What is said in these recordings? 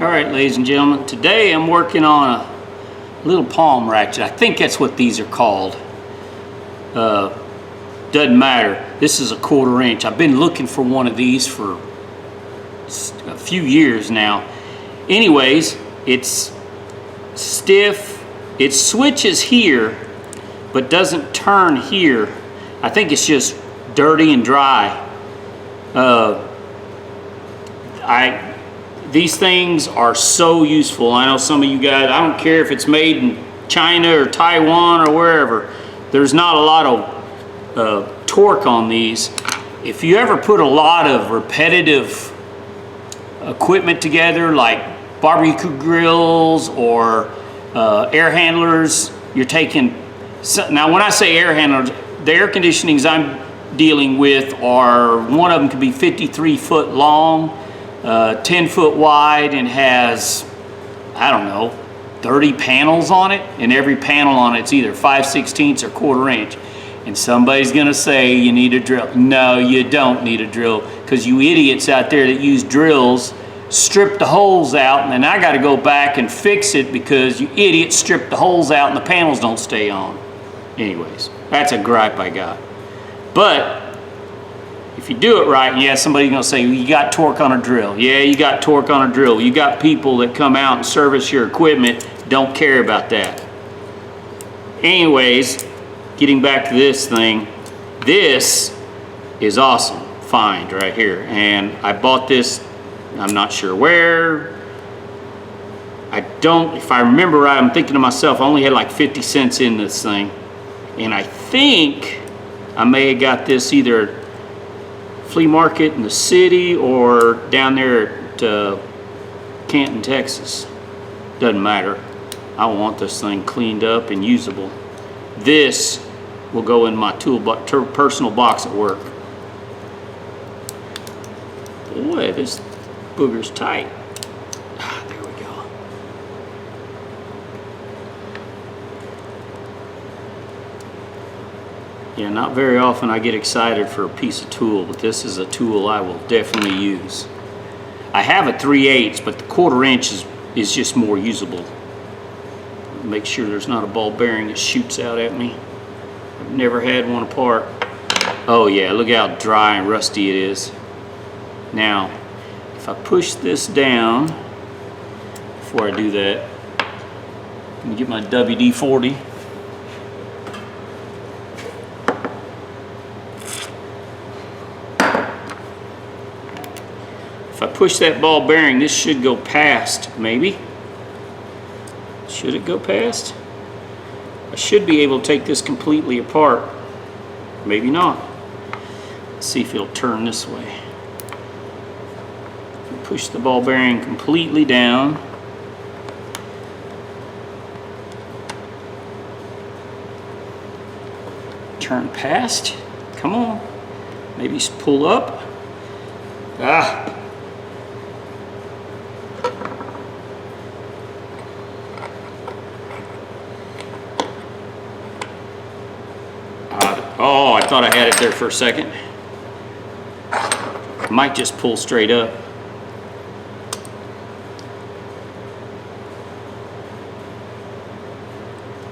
Alright, ladies and gentlemen, today I'm working on a little palm ratchet. I think that's what these are called. Doesn't matter. This is a 1/4 inch. I've been looking for one of these for a few years now. Anyways, it's stiff. It switches here, but doesn't turn here. I think it's just dirty and dry. These things are so useful. I know some of you guys, I don't care if it's made in China or Taiwan or wherever, there's not a lot of torque on these. If you ever put a lot of repetitive equipment together, like barbecue grills or air handlers, you're taking, now when I say air handlers, the air conditionings I'm dealing with are, one of them could be 53 foot long, 10 foot wide, and has, I don't know, 30 panels on it, and every panel on it's either 5/16 or 1/4 inch. And somebody's gonna say you need a drill. No, you don't need a drill, because you idiots out there that use drills strip the holes out, and then I gotta go back and fix it because you idiots strip the holes out and the panels don't stay on. Anyways, that's a gripe I got. But if you do it right, yeah, somebody's gonna say, well, you got torque on a drill. Yeah, you got torque on a drill. You got people that come out and service your equipment, don't care about that. Anyways, getting back to this thing, this is awesome find right here. And I bought this, I'm not sure where. If I remember right, I'm thinking to myself, I only had like 50 cents in this thing. And I think I may have got this either flea market in the city or down there at Canton, Texas. Doesn't matter. I want this thing cleaned up and usable. This will go in my personal box at work. Boy, this booger's tight. There we go. Yeah, not very often I get excited for a piece of tool, but this is a tool I will definitely use. I have a 3/8, but the 1/4 inch is just more usable. Make sure there's not a ball bearing that shoots out at me. I've never had one apart. Oh yeah, look how dry and rusty it is. Now, if I push this down, before I do that, let me get my WD-40. If I push that ball bearing, this should go past, maybe. Should it go past? I should be able to take this completely apart. Maybe not. Let's see if it'll turn this way. Push the ball bearing completely down. Turn past. Come on. Maybe pull up. Ah. Oh, I thought I had it there for a second. Might just pull straight up.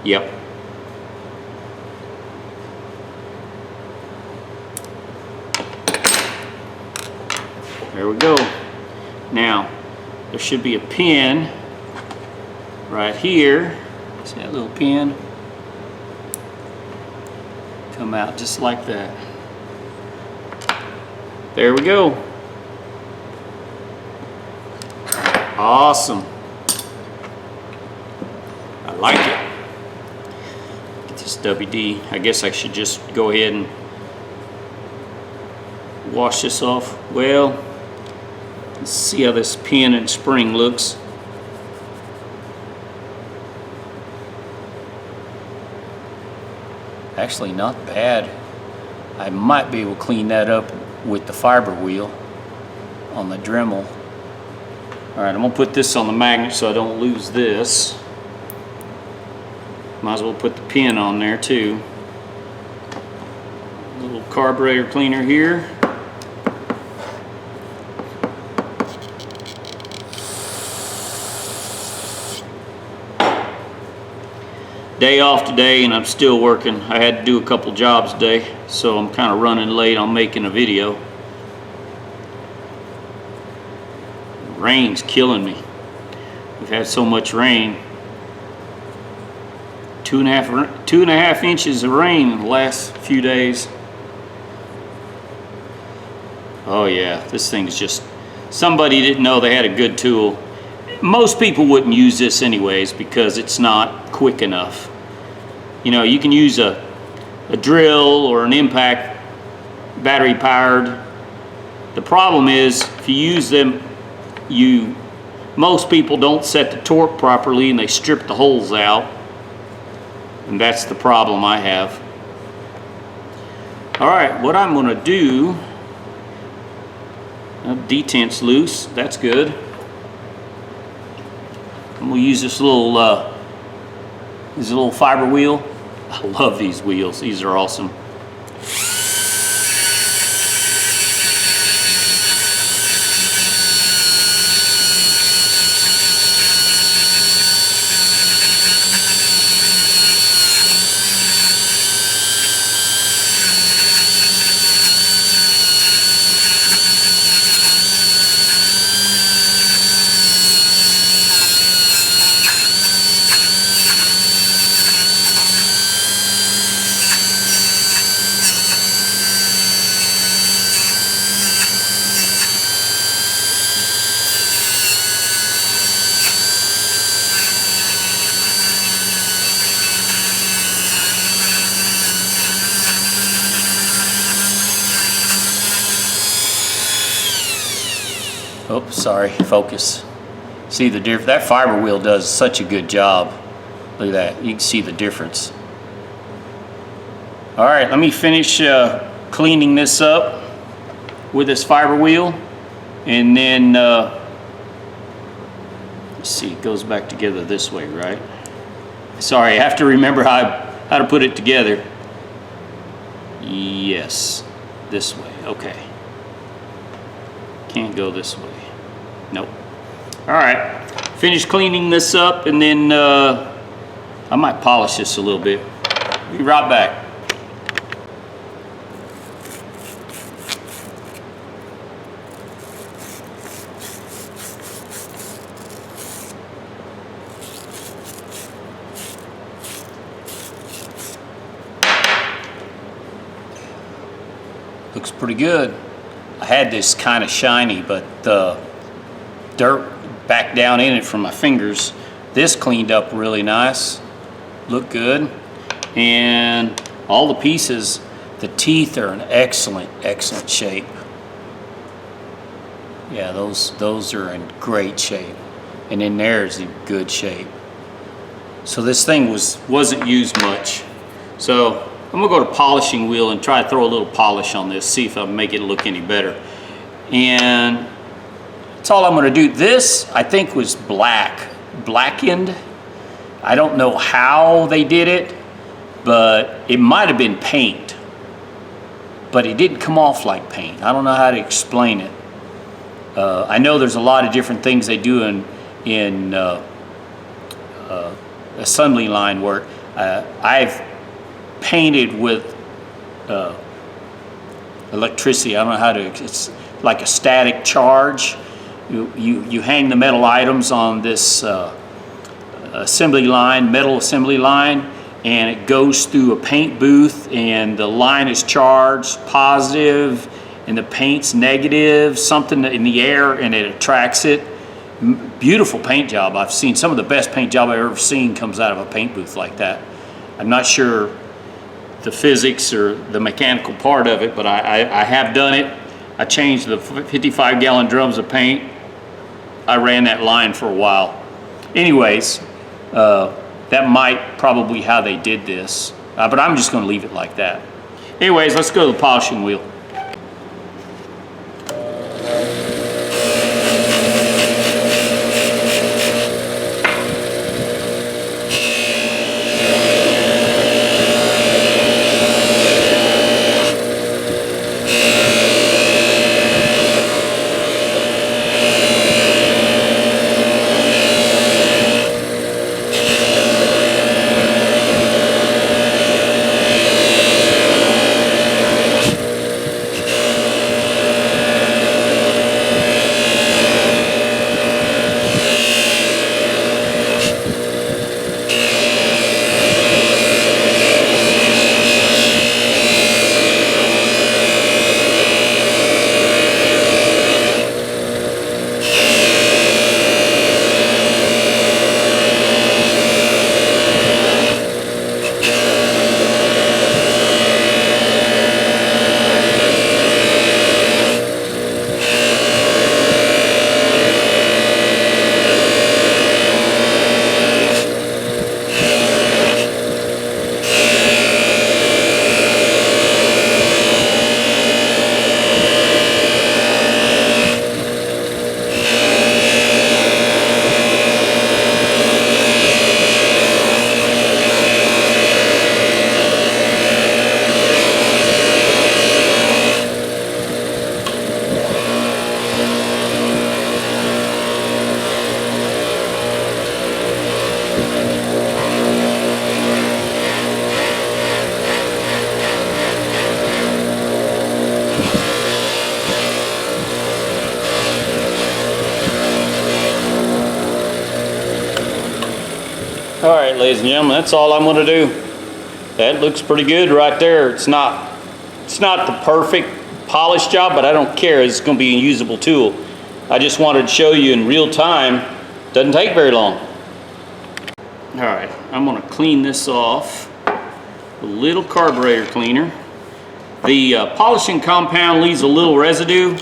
Yep. There we go. Now, there should be a pin right here. See that little pin? Come out just like that. There we go. Awesome. I like it. Get this WD. I guess I should just go ahead and wash this off. Well, let's see how this pin and spring looks. Actually not bad. I might be able to clean that up with the fiber wheel on the Dremel. Alright, I'm going to put this on the magnet so I don't lose this. Might as well put the pin on there too. A little carburetor cleaner here. Day off today and I'm still working. I had to do a couple jobs today, so I'm kind of running late on making a video. Rain's killing me. We've had so much rain. 2.5 inches of rain in the last few days. Oh yeah, this thing's just, somebody didn't know they had a good tool. Most people wouldn't use this anyways because it's not quick enough. You know, you can use a drill or an impact battery powered. The problem is if you use them, most people don't set the torque properly and they strip the holes out. And that's the problem I have. All right, what I'm gonna do, detent's loose, that's good. I'm gonna use this little fiber wheel. I love these wheels, these are awesome. Oh, sorry, focus. See the difference? That fiber wheel does such a good job. Look at that, you can see the difference. All right, let me finish cleaning this up with this fiber wheel. And then, let's see, it goes back together this way, right? Sorry, I have to remember how to put it together. Yes, this way, okay. Can't go this way. Nope. All right, finish cleaning this up and then I might polish this a little bit. Be right back. Looks pretty good. I had this kind of shiny, but the dirt back down in it from my fingers. This cleaned up really nice, looked good, and all the pieces, the teeth are in excellent shape. Yeah, those are in great shape, and in there's in good shape. So this thing wasn't used much. So I'm gonna go to polishing wheel and try to throw a little polish on this, see if I make it look any better. And that's all I'm gonna do. This, I think, was blackened. I don't know how they did it, but it might have been paint. But it didn't come off like paint. I don't know how to explain it. I know there's a lot of different things they do in assembly line work. I've painted with electricity. I don't know how to, it's like a static charge. You hang the metal items on this metal assembly line, and it goes through a paint booth, and the line is charged positive and the paint's negative, something in the air, and it attracts it. Beautiful paint job. I've seen some of the best paint job I've ever seen comes out of a paint booth like that. I'm not sure the physics or the mechanical part of it, but I have done it. I changed the 55-gallon drums of paint. I ran that line for a while. Anyways, that might probably how they did this, but I'm just going to leave it like that. Anyways, let's go to the polishing wheel. All right, ladies and gentlemen, that's all I'm going to do. That looks pretty good right there. It's not the perfect polish job, but I don't care. It's going to be a usable tool. I just wanted to show you in real time. Doesn't take very long. All right, I'm going to clean this off with a little carburetor cleaner. The polishing compound leaves a little residue,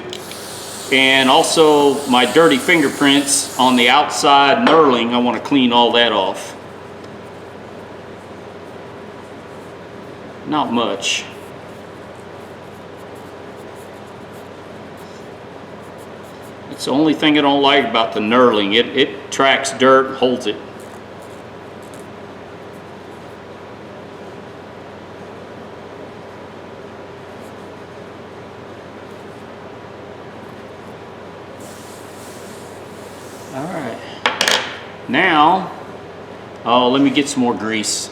and also my dirty fingerprints on the outside knurling. I want to clean all that off. Not much. It's the only thing I don't like about the knurling. It tracks dirt and holds it. All right. Now, let me get some more grease.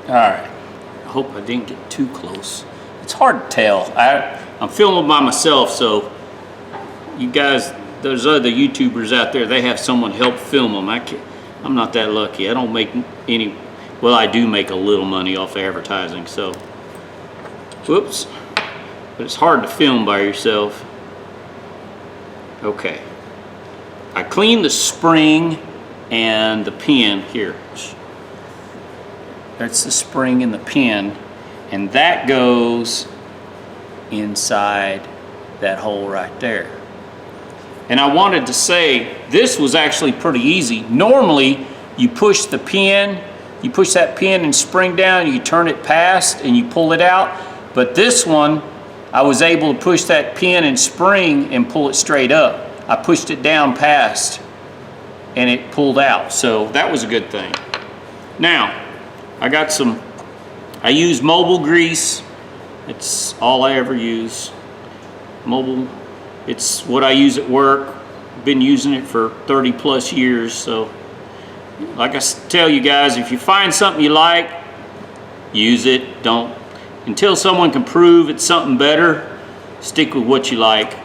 All right, I hope I didn't get too close. It's hard to tell. I'm filming by myself, so you guys, there's other YouTubers out there, they have someone help film them. I'm not that lucky. I don't make any, well, I do make a little money off advertising, so, whoops. But it's hard to film by yourself. Okay. I cleaned the spring and the pin here. That's the spring and the pin, and that goes inside that hole right there. And I wanted to say, this was actually pretty easy. Normally, you push the pin, you push that pin and spring down, you turn it past and you pull it out. But this one, I was able to push that pin and spring and pull it straight up. I pushed it down past and it pulled out. So that was a good thing. Now, I use mobile grease. It's all I ever use. Mobile, it's what I use at work. Been using it for 30 plus years. So like I tell you guys, if you find something you like, use it. Don't, until someone can prove it's something better, stick with what you like.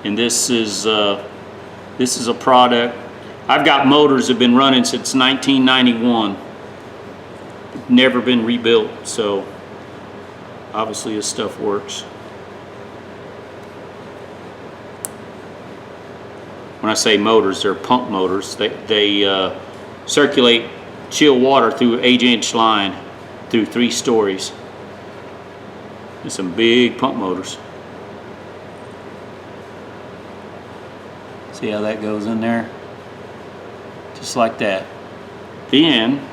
And this is a product. I've got motors that have been running since 1991. Never been rebuilt, so obviously this stuff works. When I say motors, they're pump motors. They circulate chill water through an 8-inch line through 3 stories. There's some big pump motors. See how that goes in there? Just like that. Then,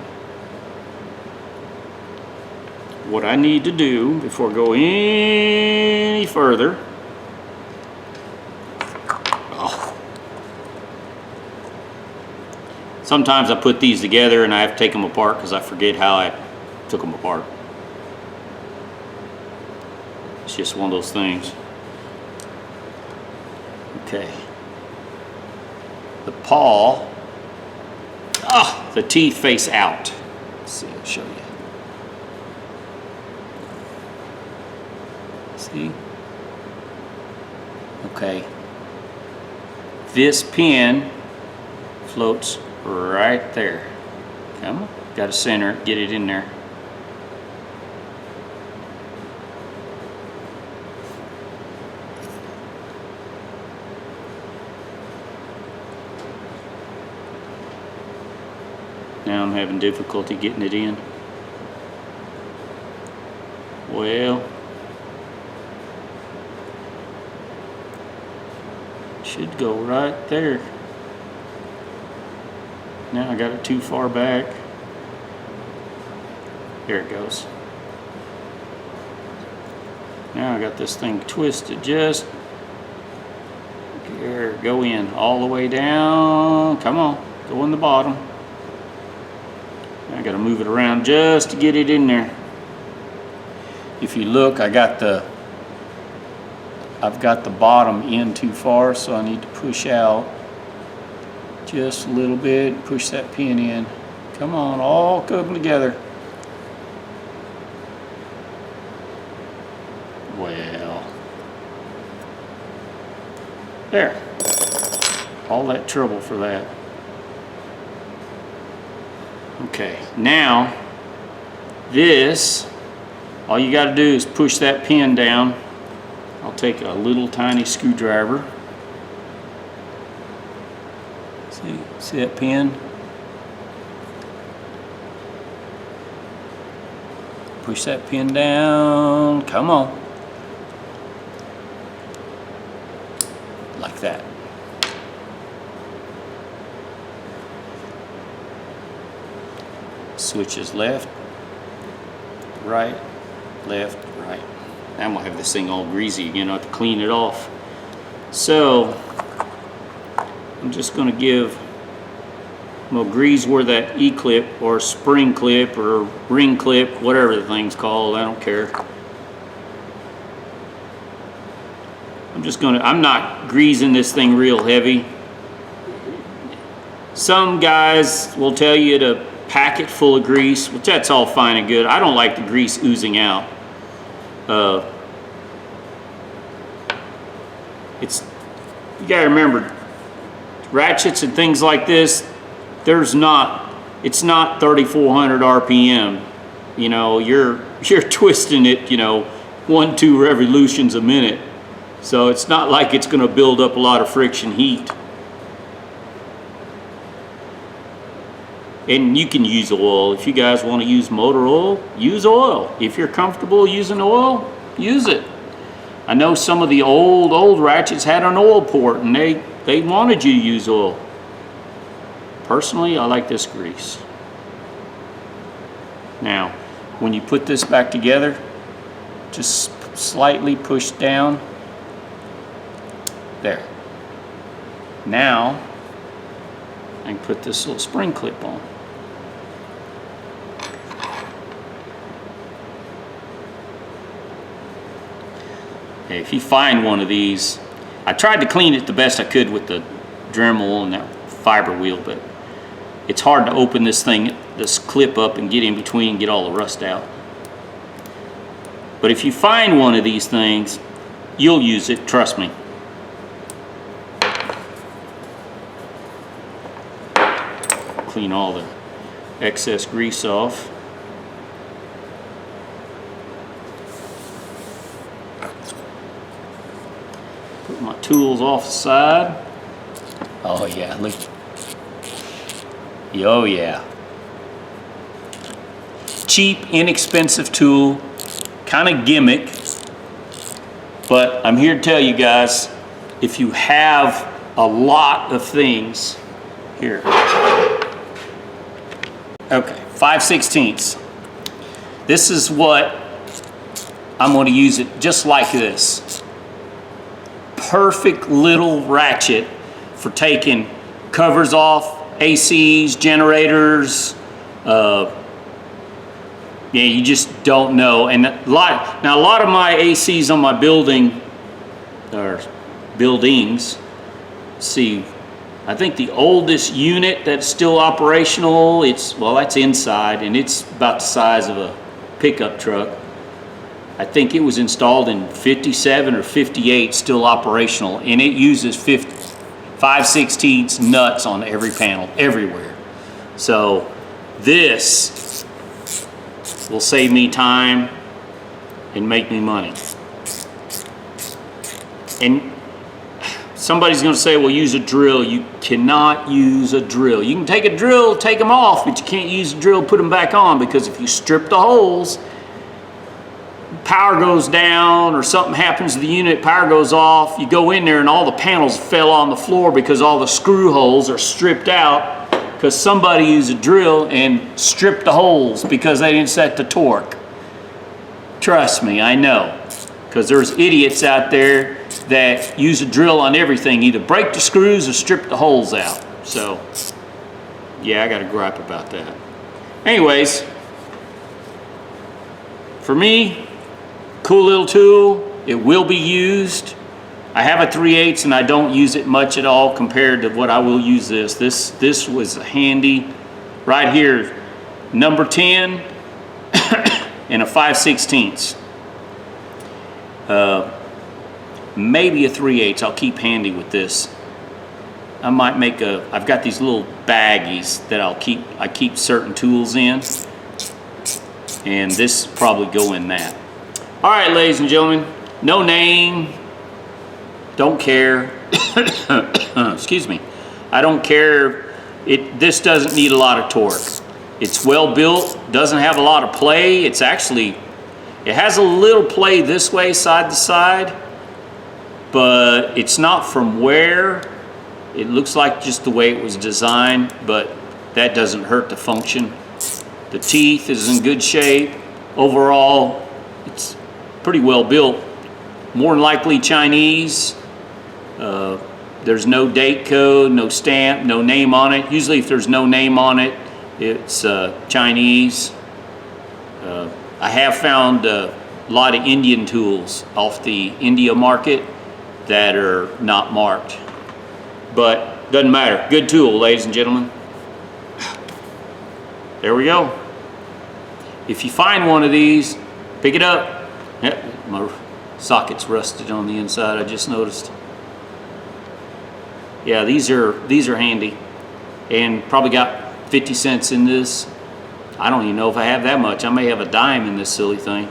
what I need to do before I go any further, sometimes I put these together and I have to take them apart because I forget how I took them apart. It's just one of those things. Okay. The paw, the teeth face out. Let's see, I'll show you. See? Okay. This pin floats right there. Come on. Got to center it, get it in there. Now I'm having difficulty getting it in. Well, should go right there. Now I got it too far back. There it goes. Now I got this thing twisted just there. Go in all the way down. Come on, go in the bottom. I got to move it around just to get it in there. If you look, I've got the bottom in too far, so I need to push out just a little bit, push that pin in. Come on, all come together. Well, there. All that trouble for that. Okay, now this, all you got to do is push that pin down. I'll take a little tiny screwdriver. See that pin? Push that pin down. Come on. Like that. Switches left, right, left, right. Now I'm gonna have this thing all greasy again. I have to clean it off. So I'm just gonna grease where that E-clip or spring clip or ring clip, whatever the thing's called, I don't care. I'm not greasing this thing real heavy. Some guys will tell you to pack it full of grease, which that's all fine and good. I don't like the grease oozing out. You gotta remember, ratchets and things like this, it's not 3,400 RPM. You know, you're twisting it, 1-2 revolutions a minute. So it's not like it's gonna build up a lot of friction heat. And you can use oil. If you guys want to use motor oil, use oil. If you're comfortable using oil, use it. I know some of the old ratchets had an oil port and they wanted you to use oil. Personally, I like this grease. Now, when you put this back together, just slightly push down. There. Now, I can put this little spring clip on. Okay, if you find one of these, I tried to clean it the best I could with the Dremel and that fiber wheel, but it's hard to open this clip up and get in between and get all the rust out. But if you find one of these things, you'll use it, trust me. Clean all the excess grease off. Put my tools off the side. Oh yeah, look. Oh yeah. Cheap, inexpensive tool, kind of gimmick. But I'm here to tell you guys, if you have a lot of things, here. Okay, 5/16. This is what I'm going to use it just like this. Perfect little ratchet for taking covers off ACs, generators. Yeah, you just don't know. And a lot of my ACs on my buildings, see, I think the oldest unit that's still operational, that's inside, and it's about the size of a pickup truck. I think it was installed in 57 or 58, still operational, and it uses 5/16 nuts on every panel, everywhere. So this will save me time and make me money. And somebody's going to say, well, use a drill. You cannot use a drill. You can take a drill, take them off, but you can't use a drill, put them back on, because if you strip the holes, power goes down or something happens to the unit, power goes off, you go in there and all the panels fell on the floor because all the screw holes are stripped out because somebody used a drill and stripped the holes because they didn't set the torque. Trust me, I know. Because there's idiots out there that use a drill on everything, either break the screws or strip the holes out. So, yeah, I got a gripe about that. Anyways, for me, cool little tool. It will be used. I have a 3/8 and I don't use it much at all compared to what I will use this. This was handy. Right here, number 10 and a 5/16. Maybe a 3/8. I'll keep handy with this. I might make I've got these little baggies that I keep certain tools in, and this probably go in that. All right, ladies and gentlemen, no name, don't care. Excuse me. I don't care. This doesn't need a lot of torque. It's well built, doesn't have a lot of play. It has a little play this way, side to side, but it's not from wear. It looks like just the way it was designed, but that doesn't hurt the function. The teeth is in good shape. Overall, it's pretty well built. More than likely Chinese. There's no date code, no stamp, no name on it. Usually if there's no name on it, it's Chinese. I have found a lot of Indian tools off the India market that are not marked. But doesn't matter. Good tool, ladies and gentlemen. There we go. If you find one of these, pick it up. Yep, my socket's rusted on the inside, I just noticed. Yeah, these are handy, and probably got 50 cents in this. I don't even know if I have that much. I may have a dime in this silly thing.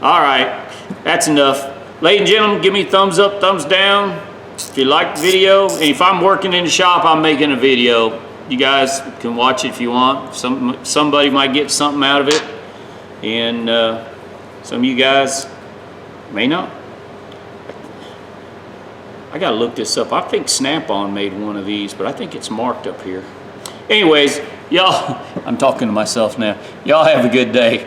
All right, that's enough. Ladies and gentlemen, give me a thumbs up, thumbs down if you like the video. And if I'm working in the shop, I'm making a video. You guys can watch it if you want. Somebody might get something out of it, and some of you guys may not. I gotta look this up. I think Snap-on made one of these, but I think it's marked up here. Anyways, y'all, I'm talking to myself now. Y'all have a good day.